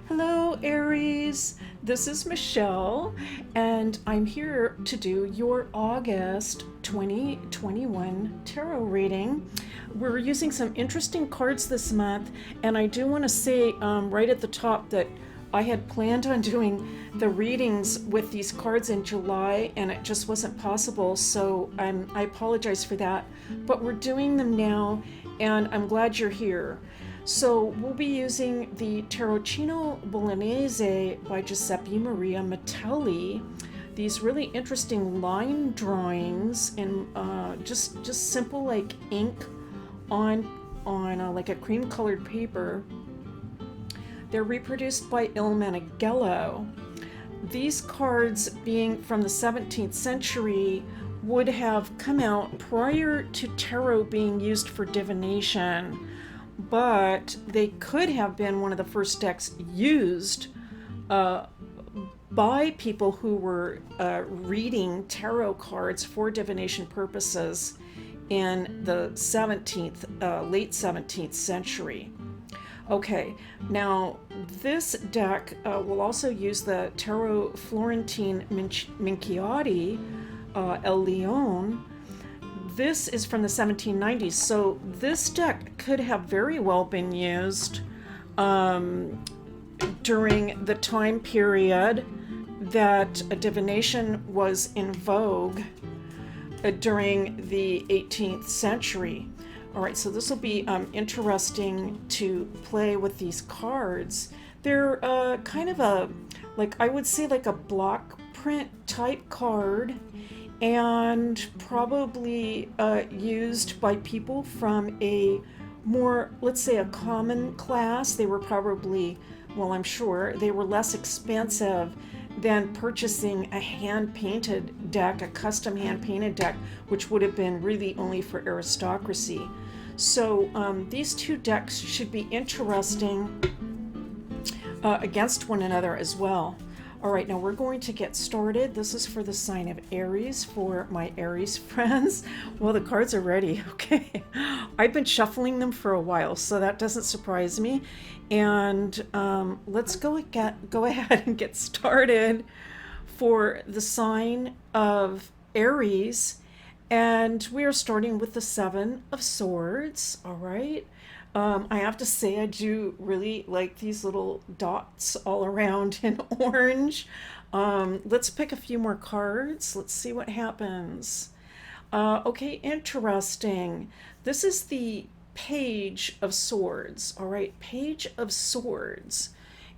Hello, Aries. This is Michelle, and I'm here to do your August 2021 tarot reading. We're using some interesting cards this month, and I do want to say right at the top that I had planned on doing the readings with these cards in July, and it just wasn't possible, so I apologize for that. But we're doing them now, and I'm glad you're here. So we'll be using the Tarocchino Bolognese by Giuseppe Maria Mitelli. These really interesting line drawings and just simple like ink on like a cream colored paper. They're reproduced by Il Meneghello. These cards, being from the 17th century, would have come out prior to tarot being used for divination, but they could have been one of the first decks used by people who were reading tarot cards for divination purposes in the 17th, late 17th century. Okay, now this deck will also use the Tarot Florentine Minchiate, El Leone. This is from the 1790s, so this deck could have very well been used during the time period that divination was in vogue during the 18th century. All right, so this will be interesting to play with these cards. They're kind of a, like I would say, like a block print type card, and probably used by people from a more, let's say, a common class. They were probably, well, I'm sure they were less expensive than purchasing a hand-painted deck, a custom hand-painted deck, which would have been really only for aristocracy. So these two decks should be interesting against one another as well. All right, now we're going to get started. This is for the sign of Aries, for my Aries friends. Well, the cards are ready, okay. I've been shuffling them for a while, so that doesn't surprise me. And let's go ahead and get started for the sign of Aries. And we are starting with the Seven of Swords, all right. I have to say I do really like these little dots all around in orange. Let's pick a few more cards. Let's see what happens. Okay, interesting. This is the Page of Swords, all right, Page of Swords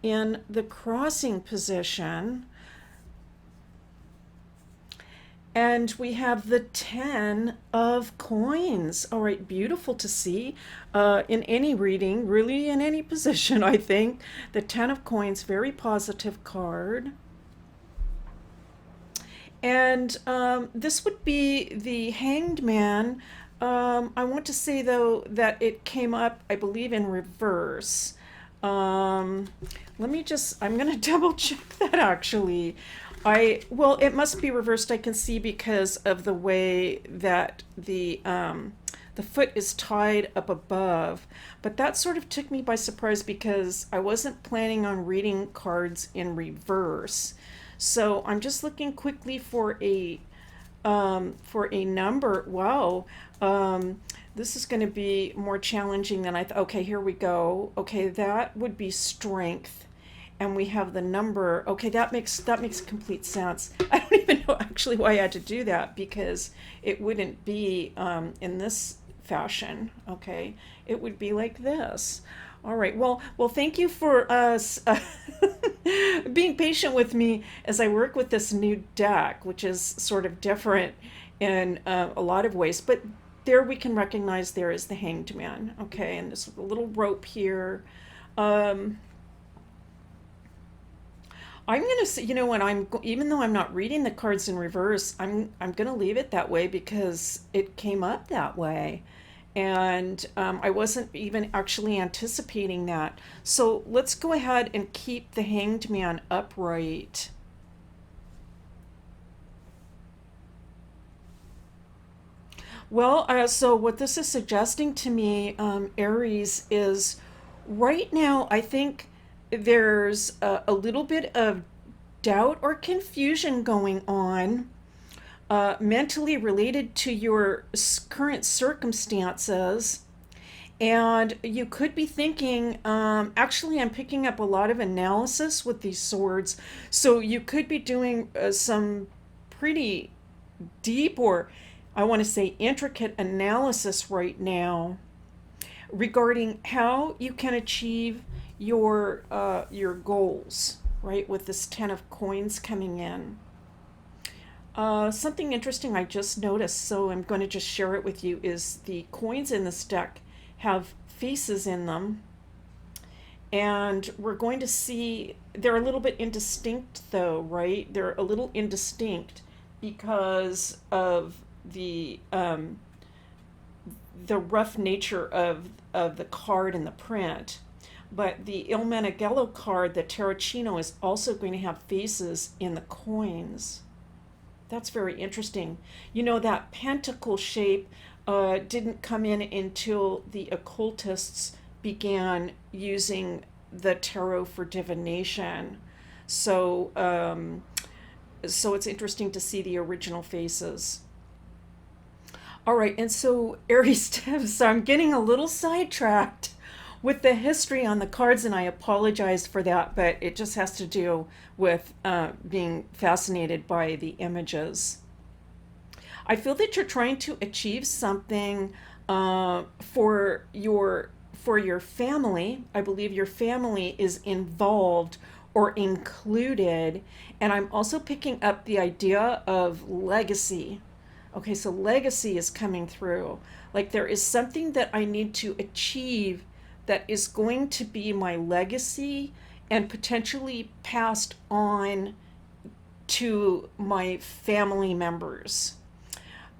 in the crossing position. And we have the 10 of coins. All right, beautiful to see in any reading, really in any position, I think. The 10 of coins, very positive card. And this would be the Hanged Man. I want to say, though, that it came up, I believe, in reverse. Let me just, I'm going to double check that actually. Well, it must be reversed, I can see, because of the way that the foot is tied up above. But that sort of took me by surprise because I wasn't planning on reading cards in reverse. So I'm just looking quickly for a number. Wow. This is going to be more challenging than I thought. Okay, here we go. Okay, that would be strength. And we have the number. Okay, that makes complete sense. I don't even know actually why I had to do that, because it wouldn't be in this fashion. Okay, it would be like this. All right. Well, thank you for us being patient with me as I work with this new deck, which is sort of different in a lot of ways. But there we can recognize there is the Hanged Man. Okay, and this little rope here. I'm gonna say, when even though I'm not reading the cards in reverse, I'm gonna leave it that way because it came up that way, and I wasn't even actually anticipating that. So let's go ahead and keep the Hanged Man upright. Well, so what this is suggesting to me, Aries, is right now I think there's a little bit of doubt or confusion going on, mentally related to your current circumstances. And you could be thinking, actually, I'm picking up a lot of analysis with these swords. So you could be doing some pretty deep, or I want to say intricate analysis right now regarding how you can achieve your goals, right? With this 10 of coins coming in. Something interesting I just noticed, so I'm going to just share it with you, is the coins in this deck have faces in them. And we're going to see they're a little bit indistinct, though, right? They're a little indistinct because of the rough nature of the card and the print. But the Il Meneghello card, the Tarocchino, is also going to have faces in the coins. That's very interesting. You know, that pentacle shape didn't come in until the occultists began using the tarot for divination. So, so it's interesting to see the original faces. All right, and so Aries tips, I'm getting a little sidetracked with the history on the cards, and I apologize for that, but it just has to do with being fascinated by the images. I feel that you're trying to achieve something for your family. I believe your family is involved or included, and I'm also picking up the idea of legacy. Okay, so legacy is coming through. Like there is something that I need to achieve that is going to be my legacy and potentially passed on to my family members.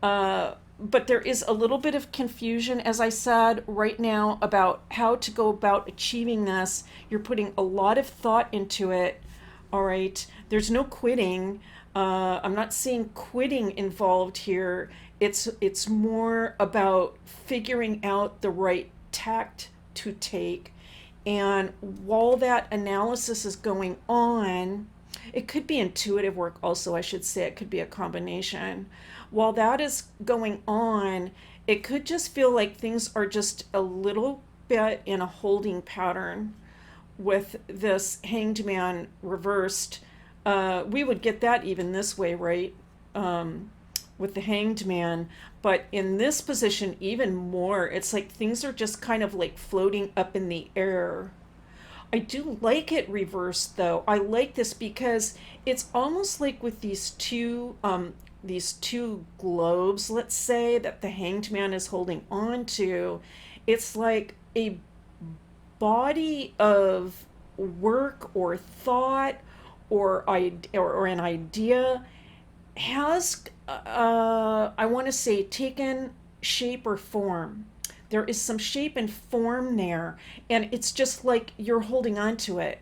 But there is a little bit of confusion, as I said, right now about how to go about achieving this. You're putting a lot of thought into it. All right. There's no quitting. I'm not seeing quitting involved here. It's more about figuring out the right tact to take. And while that analysis is going on, it could be intuitive work also, I should say. It could be a combination. While that is going on, it could just feel like things are just a little bit in a holding pattern with this Hanged Man reversed. We would get that even this way, right? With the Hanged Man. But in this position, even more, it's like things are just kind of like floating up in the air. I do like it reversed, though. I like this because it's almost like with these two globes, let's say, that the Hanged Man is holding on to. It's like a body of work or thought or an idea has, I want to say, taken shape or form. There is some shape and form there, and it's just like you're holding on to it.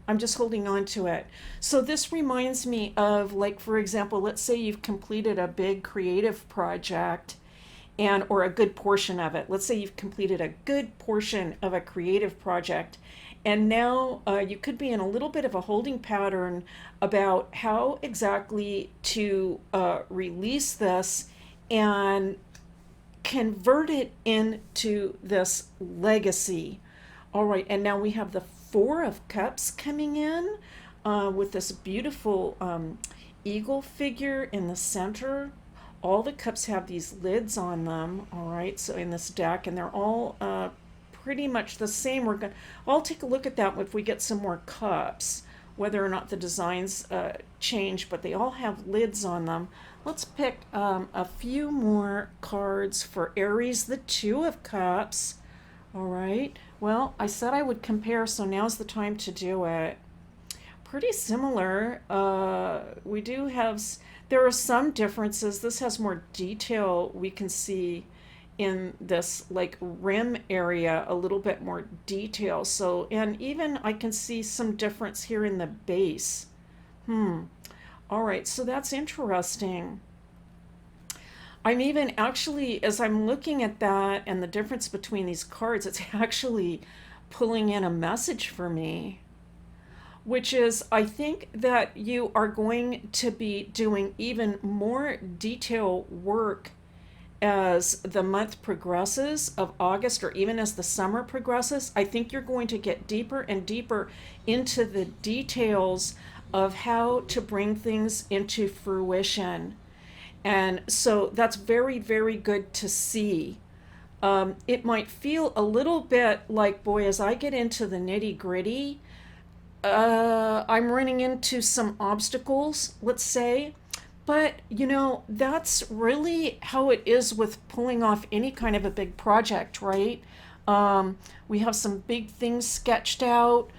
I'm just holding on to it. So this reminds me of, like, for example, let's say you've completed a big creative project, and or a good portion of it. Let's say you've completed a good portion of a creative project, and now you could be in a little bit of a holding pattern about how exactly to release this and convert it into this legacy. All right, and now we have the Four of Cups coming in with this beautiful eagle figure in the center. All the cups have these lids on them, all right, so in this deck, and they're all pretty much the same. I'll take a look at that if we get some more cups, whether or not the designs change, but they all have lids on them. Let's pick a few more cards for Aries, the Two of Cups. All right, well, I said I would compare, so now's the time to do it. Pretty similar. We do have, there are some differences. This has more detail we can see in this like rim area, a little bit more detail. So, and even I can see some difference here in the base. All right, so that's interesting. I'm even actually, as I'm looking at that and the difference between these cards, it's actually pulling in a message for me. which is I think that you are going to be doing even more detail work as the month progresses of August, or even as the summer progresses. I think you're going to get deeper and deeper into the details of how to bring things into fruition. And so that's very, very good to see. It might feel a little bit like, boy, as I get into the nitty gritty, I'm running into some obstacles, let's say. But, that's really how it is with pulling off any kind of a big project, right? We have some big things sketched out,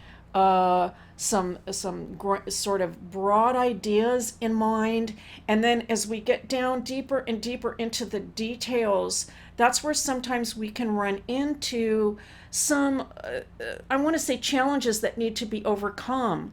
some sort of broad ideas in mind, and then as we get down deeper and deeper into the details, that's where sometimes we can run into some, I want to say, challenges that need to be overcome.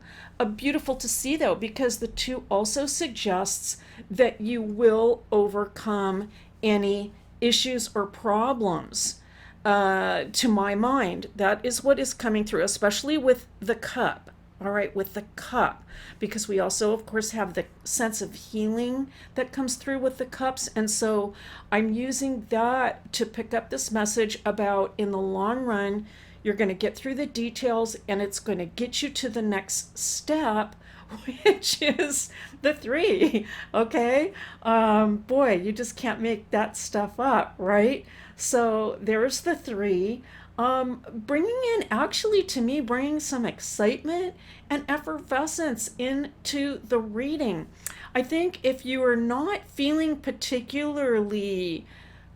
Beautiful to see, though, because the two also suggests that you will overcome any issues or problems. To my mind, that is what is coming through, especially with the cup. All right, with the cup, because we also, of course, have the sense of healing that comes through with the cups. And so I'm using that to pick up this message about, in the long run, you're going to get through the details and it's going to get you to the next step, which is the 3. Okay. Boy, you just can't make that stuff up, right? So there's the 3. Bringing in, actually, to me, bringing some excitement and effervescence into the reading. I think if you are not feeling particularly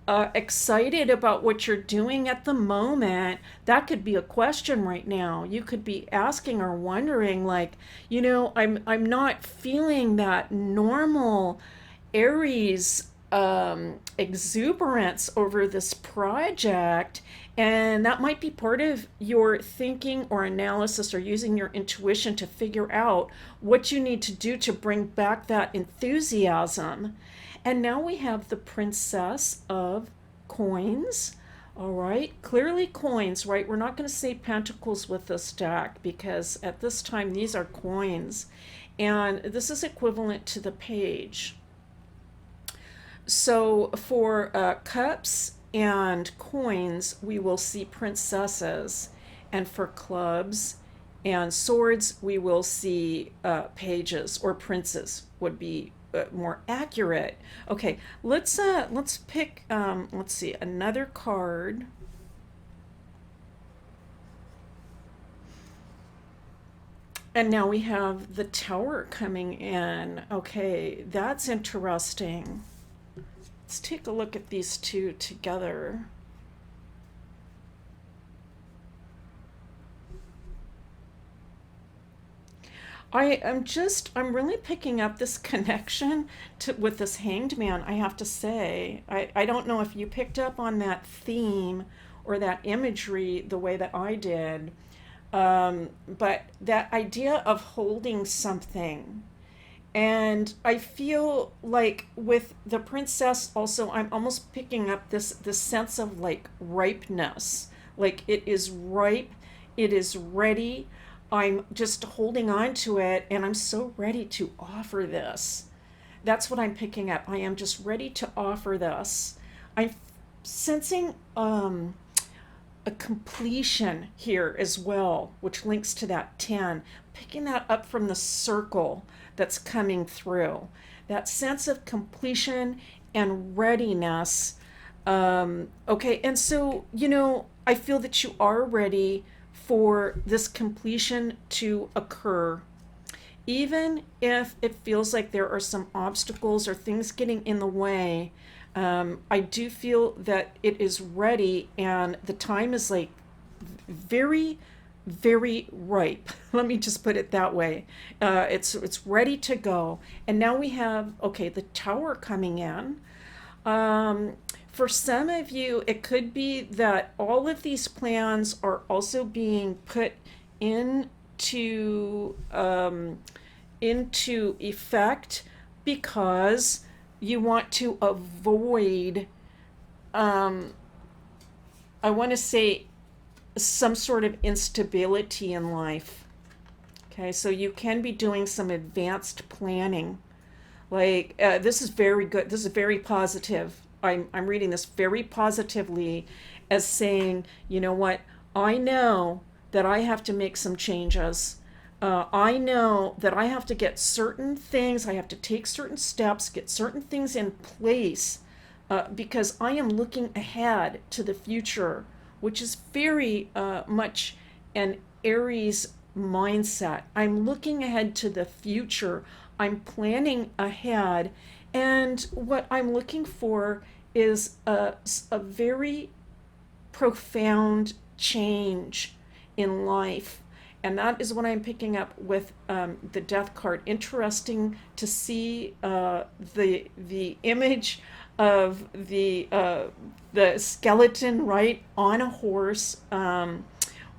excited about what you're doing at the moment, that could be a question right now. You could be asking or wondering, like, I'm not feeling that normal Aries exuberance over this project. And that might be part of your thinking or analysis, or using your intuition to figure out what you need to do to bring back that enthusiasm. And now we have the Princess of Coins. All right, clearly coins, right? We're not going to say pentacles with this deck, because at this time these are coins. And this is equivalent to the page. So for cups and coins, we will see princesses. And for clubs and swords, we will see pages, or princes would be more accurate. Okay, let's pick, let's see, another card. And now we have the Tower coming in. Okay, that's interesting. Let's take a look at these two together. I'm really picking up this connection with this Hanged Man, I have to say. I don't know if you picked up on that theme or that imagery the way that I did, but that idea of holding something. And I feel like with the princess also, I'm almost picking up this sense of like ripeness. Like it is ripe, it is ready. I'm just holding on to it, and I'm so ready to offer this. That's what I'm picking up. I am just ready to offer this. I'm sensing a completion here as well, which links to that 10. Picking that up from the circle that's coming through. That sense of completion and readiness. Okay, and so, I feel that you are ready for this completion to occur. Even if it feels like there are some obstacles or things getting in the way, I do feel that it is ready, and the time is like very, very ripe. Let me just put it that way. It's ready to go. And now we have, okay, the Tower coming in. For some of you, it could be that all of these plans are also being put into effect because you want to avoid, I want to say, some sort of instability in life. Okay, so you can be doing some advanced planning. Like, this is very good. This is very positive. I'm reading this very positively as saying, you know what? I know that I have to make some changes. I know that I have to get certain things, I have to take certain steps, get certain things in place, because I am looking ahead to the future, which is very much an Aries mindset. I'm looking ahead to the future. I'm planning ahead. And what I'm looking for is a very profound change in life. And that is what I'm picking up with the death card. Interesting to see the image of the skeleton, right, on a horse,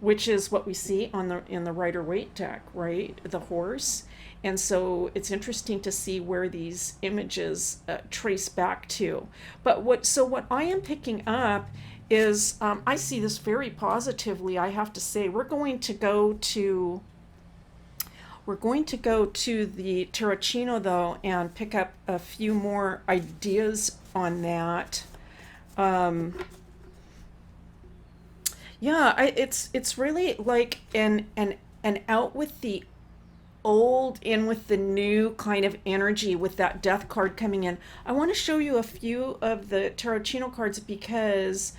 which is what we see on the in the Rider-Waite deck, right, the horse. And so it's interesting to see where these images trace back to. But what I am picking up is, I see this very positively, I have to say. We're going to go to the Tarocchino, though, and pick up a few more ideas on that. Yeah, it's really like an out with the old, in with the new kind of energy with that death card coming in. I want to show you a few of the Tarocchino cards because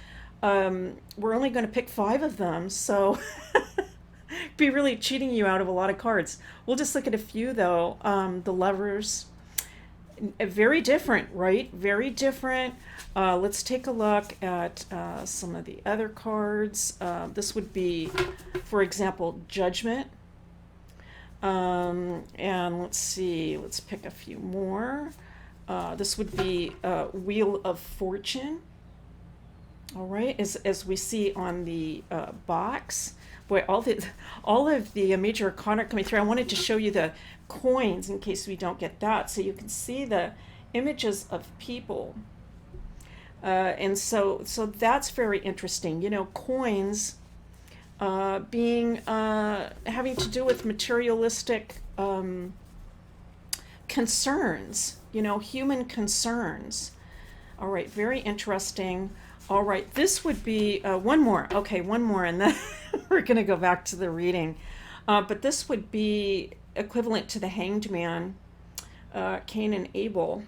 we're only going to pick 5 of them, so be really cheating you out of a lot of cards. We'll just look at a few, though. The Lovers, very different, right? Very different. Let's take a look at some of the other cards. This would be, for example, Judgment. And let's see, let's pick a few more. This would be Wheel of Fortune. All right, as we see on the box. Boy, all of the major arcana coming through. I wanted to show you the coins in case we don't get that, so you can see the images of people. And so that's very interesting. You know, coins being having to do with materialistic concerns. You know, human concerns. All right, very interesting. All right, this would be one more. Okay, one more, and then we're going to go back to the reading. But this would be equivalent to the Hanged Man, Cain and Abel.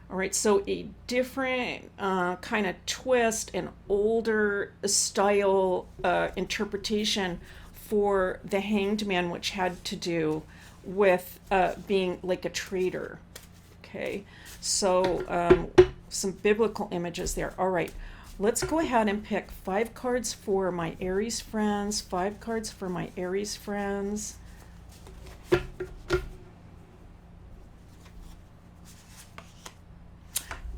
All right, so a different kind of twist, an older style interpretation for the Hanged Man, which had to do with being like a traitor. Okay, so some biblical images there. All right. Let's go ahead and pick 5 cards for my Aries friends, 5 cards for my Aries friends.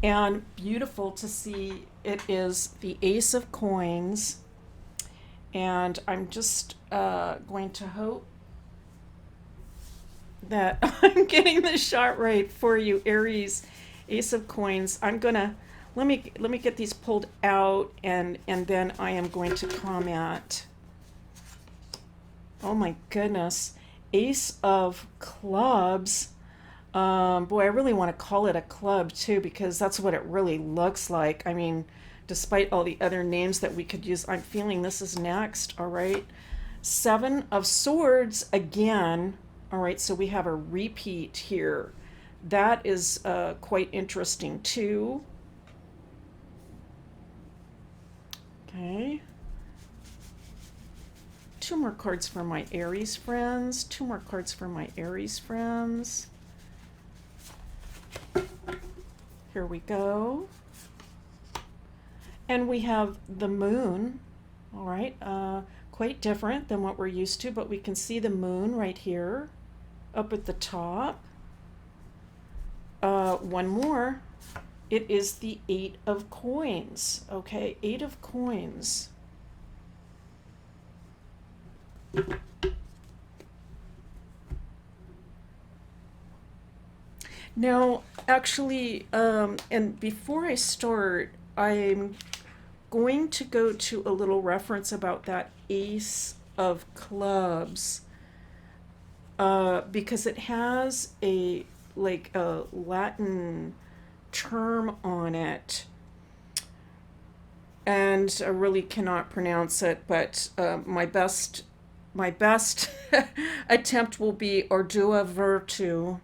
And beautiful to see, it is the Ace of Coins. And I'm just going to hope that I'm getting the shot right for you, Aries. Ace of Coins. I'm gonna let me get these pulled out, and then I am going to comment. Oh my goodness. Ace of Clubs. Boy, I really want to call it a club too, because that's what it really looks like. I mean, despite all the other names that we could use, I'm feeling this is next. All right. 7 of Swords again. All right, so we have a repeat here. That is quite interesting too. Okay. 2 more cards for my Aries friends. 2 more cards for my Aries friends. Here we go. And we have the Moon. All right. Quite different than what we're used to, but we can see the Moon right here up at the top. One more. It is the 8 of Coins. Okay, 8 of Coins. Now, actually, and before I start, I'm going to go to a little reference about that Ace of Clubs. because it has a like a Latin term on it, and I really cannot pronounce it, but my best attempt will be Ardua Virtu.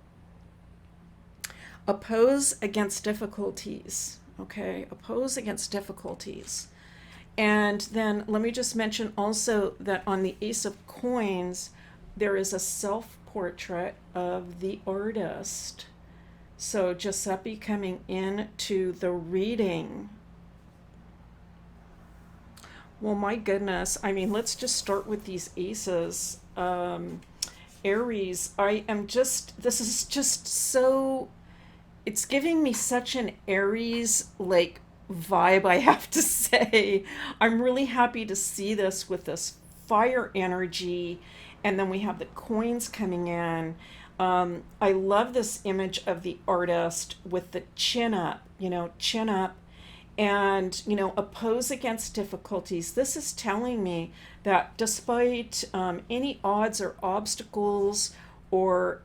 Oppose against difficulties. Okay, oppose against difficulties. And then let me just mention also that on the Ace of Coins, there is a self-portrait of the artist. So Giuseppe coming into the reading. Well, my goodness. I mean, let's just start with these aces. Aries, this is just so, it's giving me such an Aries like vibe, I have to say. I'm really happy to see this with this fire energy. And then we have the coins coming in. I love this image of the artist with the chin up, chin up, and, oppose against difficulties. This is telling me that despite any odds or obstacles or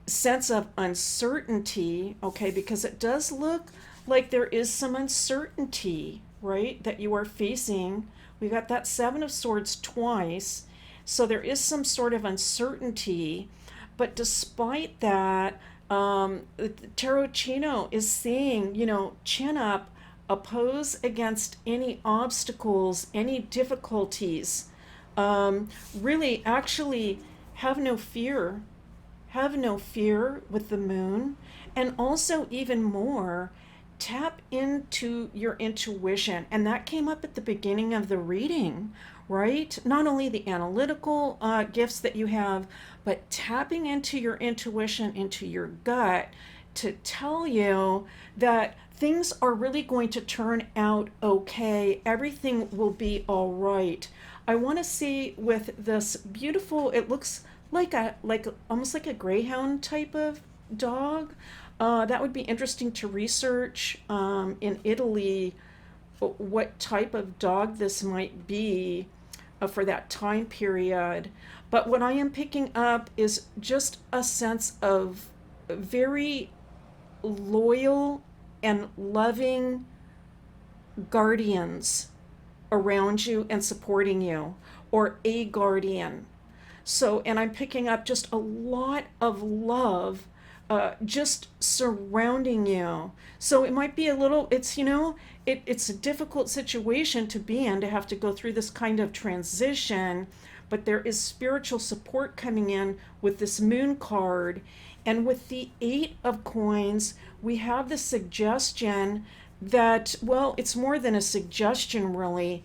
sense of uncertainty, okay, because it does look like there is some uncertainty, right, that you are facing. We got that Seven of Swords twice, so there is some sort of uncertainty. But despite that, Tarocchino is saying, chin up, oppose against any obstacles, any difficulties. Really, actually, have no fear. Have no fear with the moon. And also, even more, tap into your intuition. And that came up at the beginning of the reading, right? Not only the analytical gifts that you have, but tapping into your intuition, into your gut, to tell you that things are really going to turn out okay. Everything will be all right. I want to see with this beautiful, it looks like almost like a greyhound type of dog. That would be interesting to research in Italy what type of dog this might be for that time period. But what I am picking up is just a sense of very loyal and loving guardians around you and supporting you, or a guardian. So, and I'm picking up just a lot of love just surrounding you. So it might be a little, it's a difficult situation to be in, to have to go through this kind of transition, but there is spiritual support coming in with this moon card. And with the Eight of Coins, we have the suggestion that, well, it's more than a suggestion, really.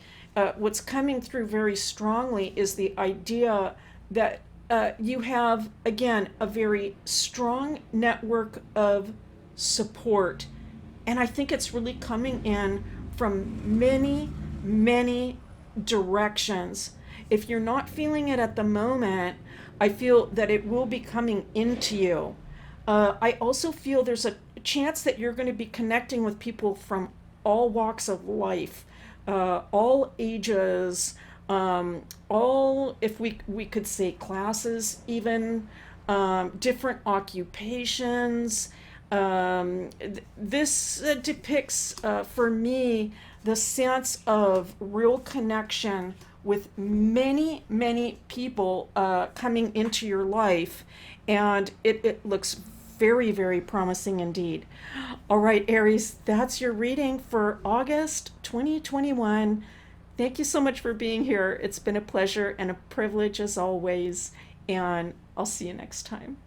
What's coming through very strongly is the idea that you have, again, a very strong network of support. And I think it's really coming in from many, many directions. If you're not feeling it at the moment, I feel that it will be coming into you. I also feel there's a chance that you're going to be connecting with people from all walks of life, all ages, all, if we could say classes even, different occupations. This depicts, for me, the sense of real connection with many, many people coming into your life, and it looks very, very promising indeed. All right, Aries, that's your reading for August 2021. Thank you so much for being here. It's been a pleasure and a privilege as always, and I'll see you next time.